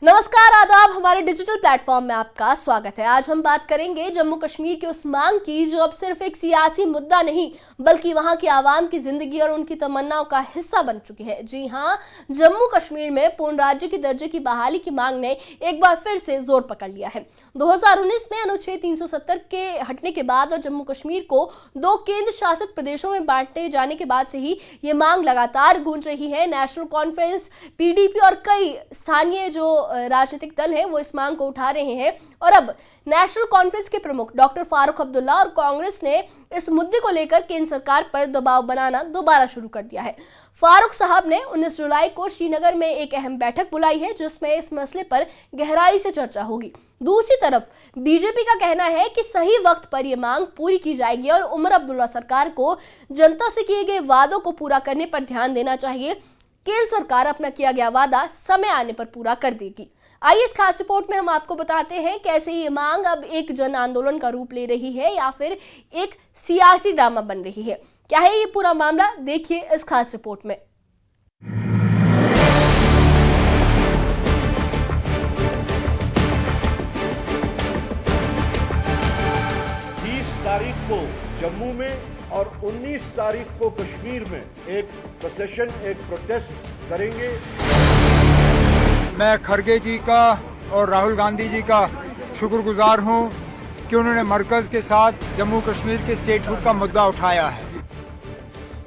नमस्कार, आदाब। हमारे डिजिटल प्लेटफॉर्म में आपका स्वागत है। आज हम बात करेंगे जम्मू कश्मीर की उस मांग की जो अब सिर्फ एक सियासी मुद्दा नहीं बल्कि वहां की आवाम की जिंदगी और उनकी तमन्नाओं का हिस्सा बन चुकी है। जी हां, जम्मू कश्मीर में पूर्ण राज्य के दर्जे की बहाली की मांग ने एक बार फिर से जोर पकड़ लिया है। 2019 में अनुच्छेद 370 के हटने के बाद और जम्मू कश्मीर को 2 केंद्र शासित प्रदेशों में बांटे जाने के बाद से ही ये मांग लगातार गूंज रही है। नेशनल कॉन्फ्रेंस, पीडीपी और कई स्थानीय जो राजनीतिक दल है वो इस मांग को उठा रहे हैं और अब नेशनल कॉन्फ्रेंस के प्रमुख डॉक्टर फारूक अब्दुल्ला और कांग्रेस ने इस मुद्दे को लेकर केंद्र सरकार पर दबाव बनाना दोबारा शुरू कर दिया है। फारूक साहब ने 19 जुलाई को श्रीनगर में एक अहम बैठक बुलाई है जिसमें इस मसले पर गहराई से चर्चा होगी। दूसरी तरफ बीजेपी का कहना है कि सही वक्त पर यह मांग पूरी की जाएगी और उमर अब्दुल्ला सरकार को जनता से किए गए वादों को पूरा करने पर ध्यान देना चाहिए। केंद्र सरकार अपना किया गया वादा समय आने पर पूरा कर देगी। आइए इस खास रिपोर्ट में हम आपको बताते हैं कैसे ये मांग अब एक जन आंदोलन का रूप ले रही है या फिर एक सियासी ड्रामा बन रही है। क्या है ये पूरा मामला, देखिए इस खास रिपोर्ट में। 20 तारीख को जम्मू में और 19 तारीख को कश्मीर में एक प्रोसेशन, एक प्रोटेस्ट करेंगे। मैं खड़गे जी का और राहुल गांधी जी का शुक्रगुजार हूं कि उन्होंने मरकज के साथ जम्मू कश्मीर के स्टेटहुड का मुद्दा उठाया है।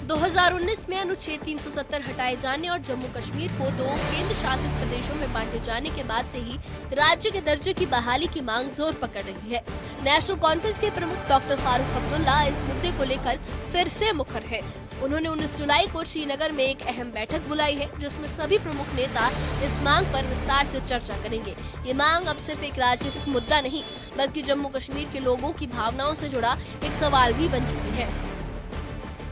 2019 में अनुच्छेद 370 हटाए जाने और जम्मू कश्मीर को 2 केंद्र शासित प्रदेशों में बांटे जाने के बाद से ही राज्य के दर्जे की बहाली की मांग जोर पकड़ रही है। नेशनल कॉन्फ्रेंस के प्रमुख डॉक्टर फारूक अब्दुल्ला इस मुद्दे को लेकर फिर से मुखर है। उन्होंने 19 जुलाई को श्रीनगर में एक अहम बैठक बुलाई है जिसमें सभी प्रमुख नेता इस मांग पर विस्तार से चर्चा करेंगे। ये मांग अब सिर्फ एक राजनीतिक मुद्दा नहीं बल्कि जम्मू कश्मीर के लोगों की भावनाओं से जुड़ा एक सवाल भी बन चुकी है।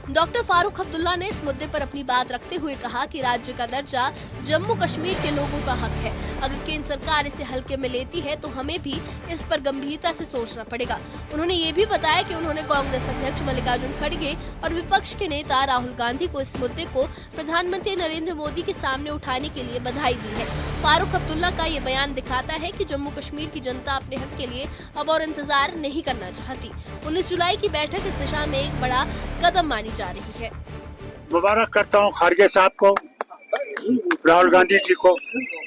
डॉक्टर फारूक अब्दुल्ला ने इस मुद्दे पर अपनी बात रखते हुए कहा कि राज्य का दर्जा जम्मू कश्मीर के लोगों का हक है। अगर केंद्र सरकार इसे हल्के में लेती है तो हमें भी इस पर गंभीरता से सोचना पड़ेगा। उन्होंने ये भी बताया कि उन्होंने कांग्रेस अध्यक्ष मल्लिकार्जुन खड़गे और विपक्ष के नेता राहुल गांधी को इस मुद्दे को प्रधानमंत्री नरेंद्र मोदी के सामने उठाने के लिए बधाई दी है। फारूक अब्दुल्ला का ये बयान दिखाता है कि जम्मू कश्मीर की जनता अपने हक के लिए अब और इंतजार नहीं करना चाहती। 19 जुलाई की बैठक इस दिशा में एक बड़ा कदम मानी जा रही है। मुबारक करता हूं खड़गे साहब को, राहुल गांधी जी को,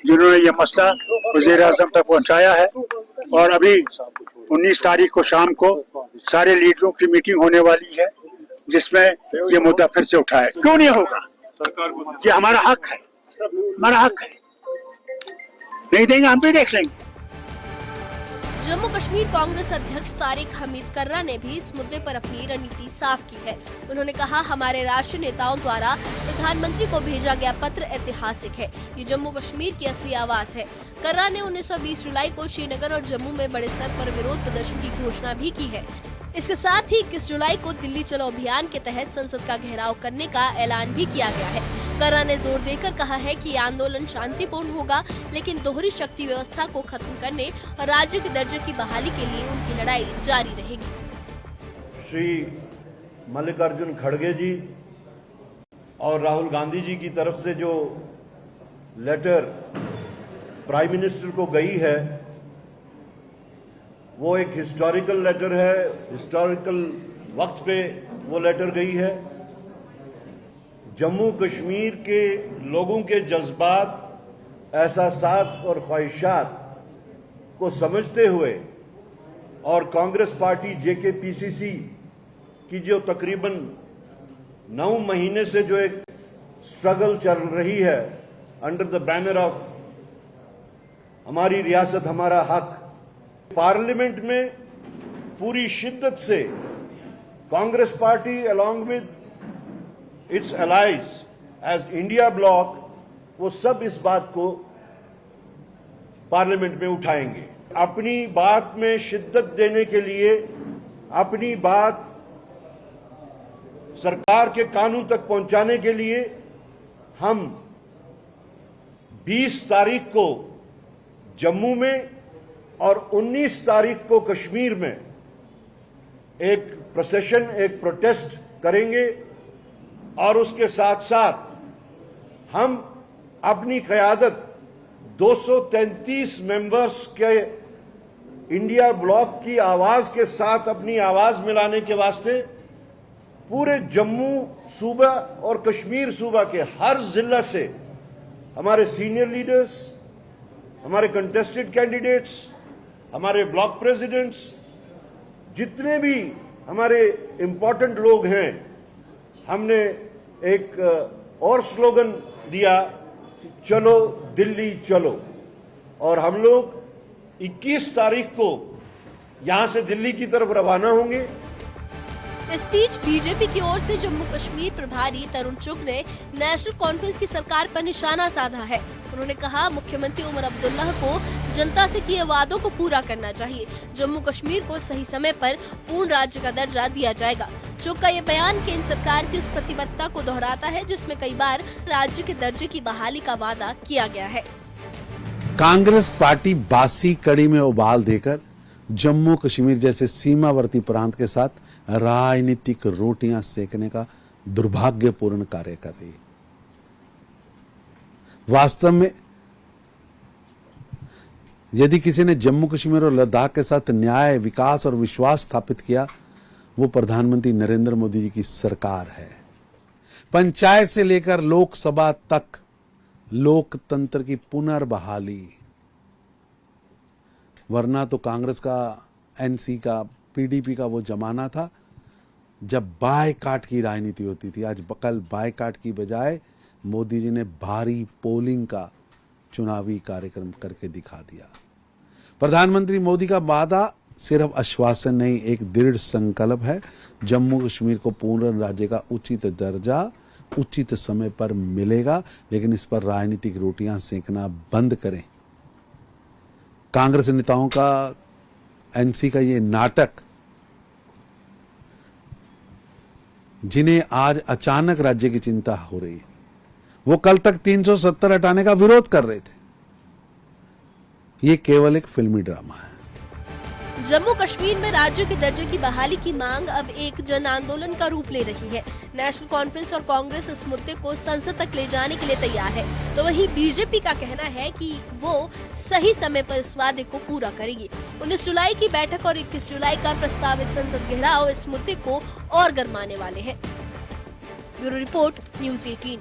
जिन्होंने ये मसला वज़ीर आज़म तक पहुंचाया है। और अभी 19 तारीख को शाम को सारे लीडरों की मीटिंग होने वाली है जिसमें ये मुद्दा फिर से उठाया। क्यों नहीं होगा? ये हमारा हक है, हमारा हक है। नहीं देंगे हम भी देख लेंगे। जम्मू कश्मीर कांग्रेस अध्यक्ष तारिक हमीद कर्रा ने भी इस मुद्दे पर अपनी रणनीति साफ की है। उन्होंने कहा, हमारे राष्ट्रीय नेताओं द्वारा प्रधानमंत्री को भेजा गया पत्र ऐतिहासिक है। ये जम्मू कश्मीर की असली आवाज है। कर्रा ने 19-20 जुलाई को श्रीनगर और जम्मू में बड़े स्तर पर विरोध प्रदर्शन की घोषणा भी की है। इसके साथ ही 21 जुलाई को दिल्ली चलो अभियान के तहत संसद का घेराव करने का ऐलान भी किया गया है। कर्रा ने जोर देकर कहा है कि आंदोलन शांतिपूर्ण होगा लेकिन दोहरी शक्ति व्यवस्था को खत्म करने और राज्य के दर्जे की बहाली के लिए उनकी लड़ाई जारी रहेगी। श्री मल्लिकार्जुन खड़गे जी और राहुल गांधी जी की तरफ से जो लेटर प्राइम मिनिस्टर को गई है वो एक हिस्टोरिकल लेटर है। हिस्टोरिकल वक्त पे वो लेटर गई है। जम्मू कश्मीर के लोगों के जज्बात, एहसासात और ख्वाहिशात को समझते हुए और कांग्रेस पार्टी जेकेपीसीसी की जो तकरीबन 9 महीने से जो एक स्ट्रगल चल रही है अंडर द बैनर ऑफ हमारी रियासत हमारा हक, पार्लियामेंट में पूरी शिद्दत से Congress party along with its allies as India bloc वो सब इस बात को पार्लियामेंट में उठाएंगे। अपनी बात में शिद्दत देने के लिए, अपनी बात सरकार के कानून तक पहुंचाने के लिए हम 20 तारीख को जम्मू में और 19 तारीख को कश्मीर में एक प्रोसेशन, एक प्रोटेस्ट करेंगे और उसके साथ साथ हम अपनी क़यादत 233 मेंबर्स के इंडिया ब्लॉक की आवाज के साथ अपनी आवाज मिलाने के वास्ते पूरे जम्मू सूबा और कश्मीर सूबा के हर जिला से हमारे सीनियर लीडर्स, हमारे कंटेस्टेड कैंडिडेट्स, हमारे ब्लॉक प्रेसिडेंट्स, जितने भी हमारे इंपॉर्टेंट लोग हैं, हमने एक और स्लोगन दिया, चलो दिल्ली चलो। और हम लोग 21 तारीख को यहां से दिल्ली की तरफ रवाना होंगे। इस बीच बीजेपी की ओर से जम्मू कश्मीर प्रभारी तरुण चुग ने नेशनल कॉन्फ्रेंस की सरकार पर निशाना साधा है। उन्होंने कहा, मुख्यमंत्री उमर अब्दुल्ला को जनता से किए वादों को पूरा करना चाहिए। जम्मू कश्मीर को सही समय पर पूर्ण राज्य का दर्जा दिया जाएगा। चुग का ये बयान केंद्र सरकार की उस प्रतिबद्धता को दोहराता है जिसमें कई बार राज्य के दर्जे की बहाली का वादा किया गया है। कांग्रेस पार्टी बासी कड़ी में उबाल देकर जम्मू कश्मीर जैसे सीमावर्ती प्रांत के साथ राजनीतिक रोटियां सेकने का दुर्भाग्यपूर्ण कार्य कर रही है। वास्तव में यदि किसी ने जम्मू कश्मीर और लद्दाख के साथ न्याय, विकास और विश्वास स्थापित किया, वो प्रधानमंत्री नरेंद्र मोदी जी की सरकार है। पंचायत से लेकर लोकसभा तक लोकतंत्र की पुनर्बहाली, वरना तो कांग्रेस का, एनसी का, पीडीपी का वो जमाना था जब बायकाट की राजनीति होती थी। आज कल बायकाट की बजाय मोदी जी ने भारी पोलिंग का चुनावी कार्यक्रम करके दिखा दिया। प्रधानमंत्री मोदी का वादा सिर्फ आश्वासन नहीं, एक दृढ़ संकल्प है। जम्मू कश्मीर को पूर्ण राज्य का उचित दर्जा उचित समय पर मिलेगा, लेकिन इस पर राजनीतिक रोटियां सेकना बंद करें। कांग्रेस नेताओं का, एनसी का ये नाटक, जिन्हें आज अचानक राज्य की चिंता हो रही है, वो कल तक 370 हटाने का विरोध कर रहे थे। ये केवल एक फिल्मी ड्रामा है। जम्मू कश्मीर में राज्य के दर्जे की बहाली की मांग अब एक जन आंदोलन का रूप ले रही है। नेशनल कॉन्फ्रेंस और कांग्रेस इस मुद्दे को संसद तक ले जाने के लिए तैयार है, तो वहीं बीजेपी का कहना है कि वो सही समय पर इस वादे को पूरा करेगी। 19 जुलाई की बैठक और 21 जुलाई का प्रस्तावित संसद घेराव इस मुद्दे को और गरमाने वाले हैं। Bureau report, news 18।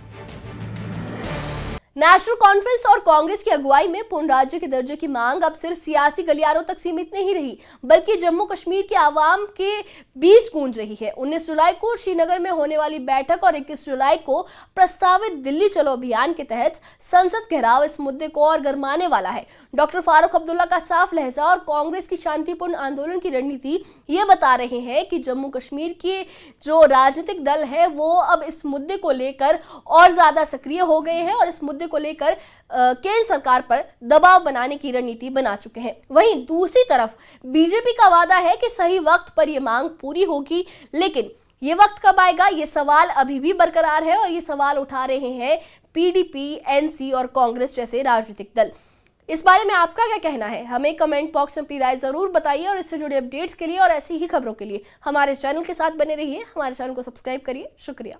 National conference और कांग्रेस की अगुवाई में पूर्ण राज्य के दर्जे की मांग अब सिर्फ सियासी गलियारों तक सीमित नहीं रही, बल्कि जम्मू कश्मीर के आवाम के बीच गूंज रही है। 19 जुलाई को श्रीनगर में होने वाली बैठक और 21 जुलाई को प्रस्तावित दिल्ली चलो अभियान के तहत संसद घेराव इस मुद्दे को और गरमाने वाला है। डॉक्टर फारूक अब्दुल्ला का साफ लहजा और कांग्रेस की शांतिपूर्ण आंदोलन की रणनीति ये बता रहे हैं कि जम्मू कश्मीर के जो राजनीतिक दल है वो अब इस मुद्दे को लेकर और ज्यादा सक्रिय हो गए हैं और इस मुद्दे को लेकर केंद्र सरकार पर दबाव बनाने की रणनीति बना चुके हैं। वहीं दूसरी तरफ बीजेपी का वादा है कि सही वक्त पर यह मांग पूरी होगी, लेकिन ये वक्त कब आएगा, ये सवाल अभी भी बरकरार है और ये सवाल उठा रहे हैं पीडीपी, एनसी और कांग्रेस जैसे राजनीतिक दल। इस बारे में आपका क्या कहना है, हमें कमेंट बॉक्स में अपनी राय जरूर बताइए और इससे जुड़े अपडेट्स के लिए और ऐसी ही खबरों के लिए हमारे चैनल के साथ बने रहिए। हमारे चैनल को सब्सक्राइब करिए। शुक्रिया।